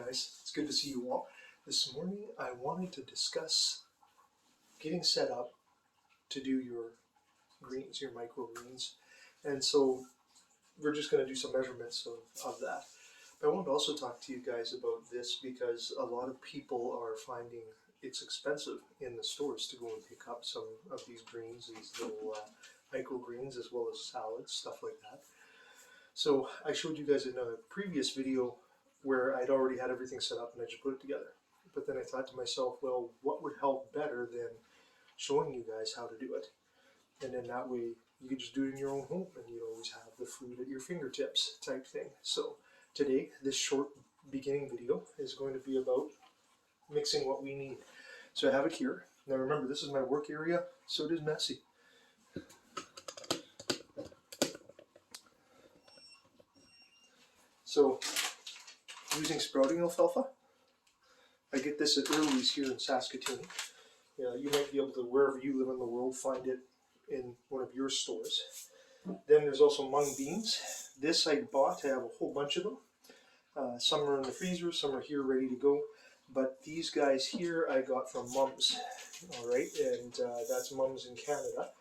guys, it's good to see you all. This morning I wanted to discuss getting set up to do your greens, your microgreens. And so we're just going to do some measurements of that. But I wanted to also talk to you guys about this because a lot of people are finding it's expensive in the stores to go and pick up some of these greens, these little microgreens, as well as salads, stuff like that. So I showed you guys in a previous video where I'd already had everything set up and I just put it together. But then I thought to myself, well, what would help better than showing you guys how to do it? And then that way you could just do it in your own home and you'd always have the food at your fingertips type thing. So today, this short beginning video is going to be about mixing what we need. So I have it here. Now remember, this is my work area, so it is messy. So using sprouting alfalfa, I get this at Early's here in Saskatoon. You might be able to, wherever you live in the world, find it in one of your stores. Then there's also mung beans. This I bought. I have a whole bunch of them. Some are in the freezer, some are here ready to go. But these guys here I got from Mums. All right, and that's Mums in Canada.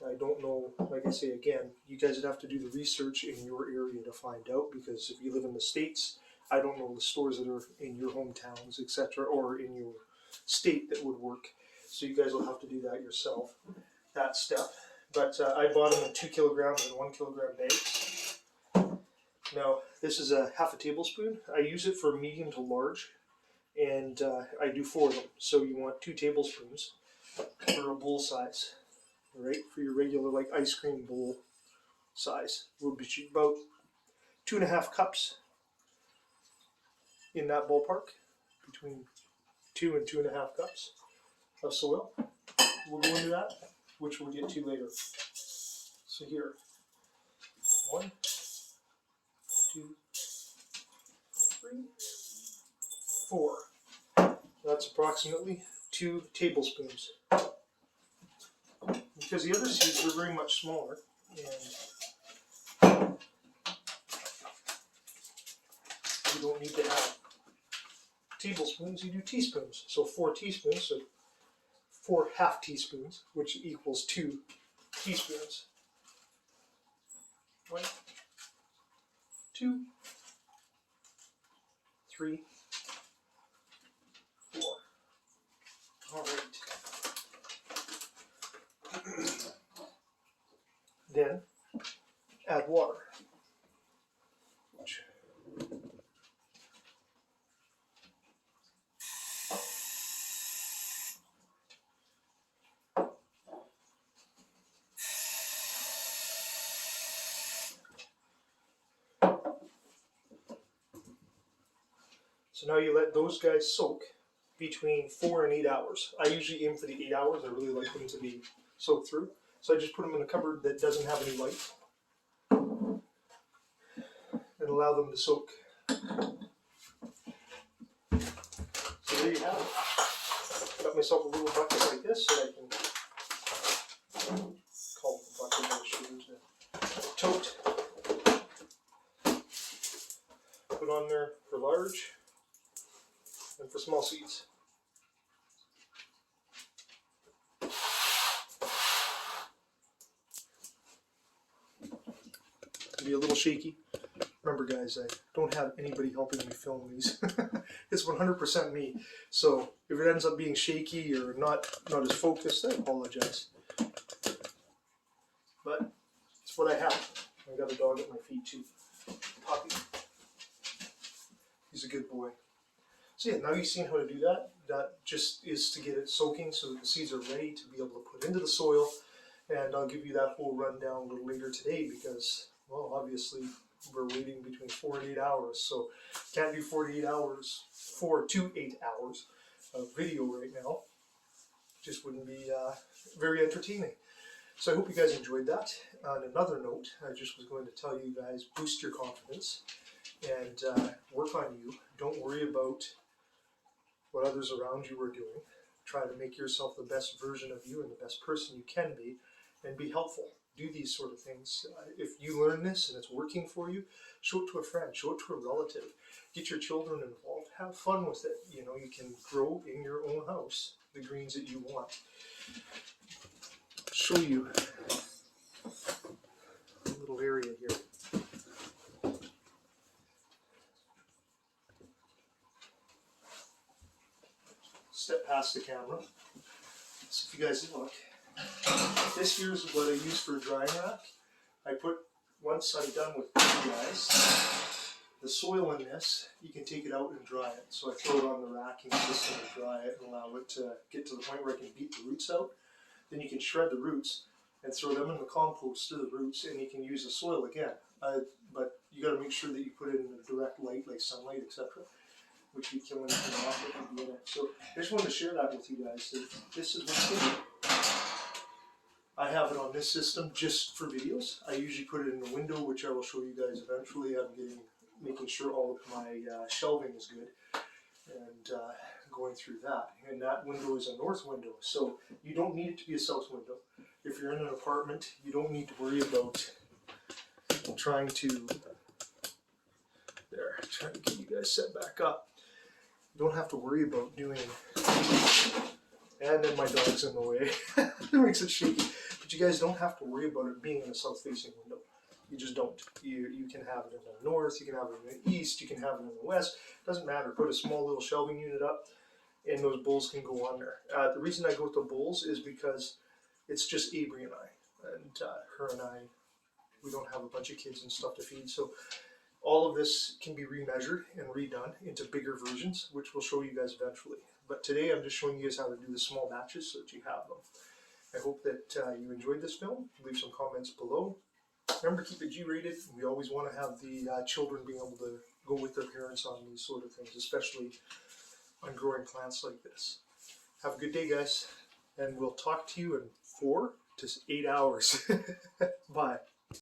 I don't know, like I say again, you guys would have to do the research in your area to find out, because if you live in the States, I don't know the stores that are in your hometowns, etc., or in your state that would work. So you guys will have to do that yourself, that step. But I bought them in 2 kilograms and 1 kilogram bags. Now, this is a half a tablespoon. I use it for medium to large, and I do 4 of them. So you want 2 tablespoons for a bowl size. Right, for your regular like ice cream bowl size would be about 2.5 cups in that ballpark, between 2 and 2.5 cups of soil. We'll go into that, which we'll get to later. So here, 1, 2, 3, 4. That's approximately 2 tablespoons. Because the other seeds are very much smaller, and you don't need to have tablespoons, you do teaspoons. So 4 teaspoons, so 4 half teaspoons, which equals 2 teaspoons. 1, 2, 3, 4. All right. Then add water. So now you let those guys soak between 4 and 8 hours. I usually aim for the 8 hours. I really like them to be soaked through. So I just put them in a cupboard that doesn't have any light and allow them to soak. So there you have it. Got myself a little bucket like this so I can call it the bucket, I shouldn't. Tote. Put on there for large and for small seeds. Be a little shaky. Remember guys, I don't have anybody helping me film these. It's 100% me. So if it ends up being shaky or not as focused, I apologize. But it's what I have. I got a dog at my feet too. Poppy. He's a good boy. So yeah, now you've seen how to do that. That just is to get it soaking so that the seeds are ready to be able to put into the soil. And I'll give you that whole rundown a little later today because, well, obviously we're waiting between 4 and 8 hours, so can't do 48 hours, 4 to 8 hours of video right now. Just wouldn't be very entertaining. So I hope you guys enjoyed that. On another note, I just was going to tell you guys, boost your confidence and work on you. Don't worry about what others around you are doing. Try to make yourself the best version of you and the best person you can be, and be helpful. Do these sort of things. If you learn this and it's working for you, show it to a friend, show it to a relative. Get your children involved. have fun with it. You know, you can grow in your own house the greens that you want. Show you a little area here. Step past the camera. So if you guys look, this here is what I use for a drying rack. I put, once I'm done with you guys, the soil in this, you can take it out and dry it. So I throw it on the racking system and dry it and allow it to get to the point where I can beat the roots out. Then you can shred the roots and throw them in the compost to the roots, and you can use the soil again. But you got to make sure that you put it in a direct light, like sunlight, etc., which you kill anything off that can be in it. So I just wanted to share that with you guys. That this is what's in it. I have it on this system just for videos. I usually put it in the window, which I will show you guys eventually. I'm making sure all of my shelving is good, and going through that. And that window is a north window, so you don't need it to be a south window. If you're in an apartment, you don't need to worry about trying to get you guys set back up. You don't have to worry about doing, and then my dog's in the way. It makes it shaky. But you guys don't have to worry about it being in a south-facing window. You just don't. You can have it in the north, you can have it in the east, you can have it in the west. Doesn't matter. Put a small little shelving unit up, and those bowls can go on there. The reason I go with the bowls is because it's just Avery and I. And her and I, we don't have a bunch of kids and stuff to feed. So all of this can be remeasured and redone into bigger versions, which we'll show you guys eventually. But today I'm just showing you guys how to do the small batches so that you have them. I hope that you enjoyed this film. Leave some comments below. Remember, keep it G-rated. We always want to have the children being able to go with their parents on these sort of things, especially on growing plants like this. Have a good day, guys, and we'll talk to you in 4 to 8 hours. Bye.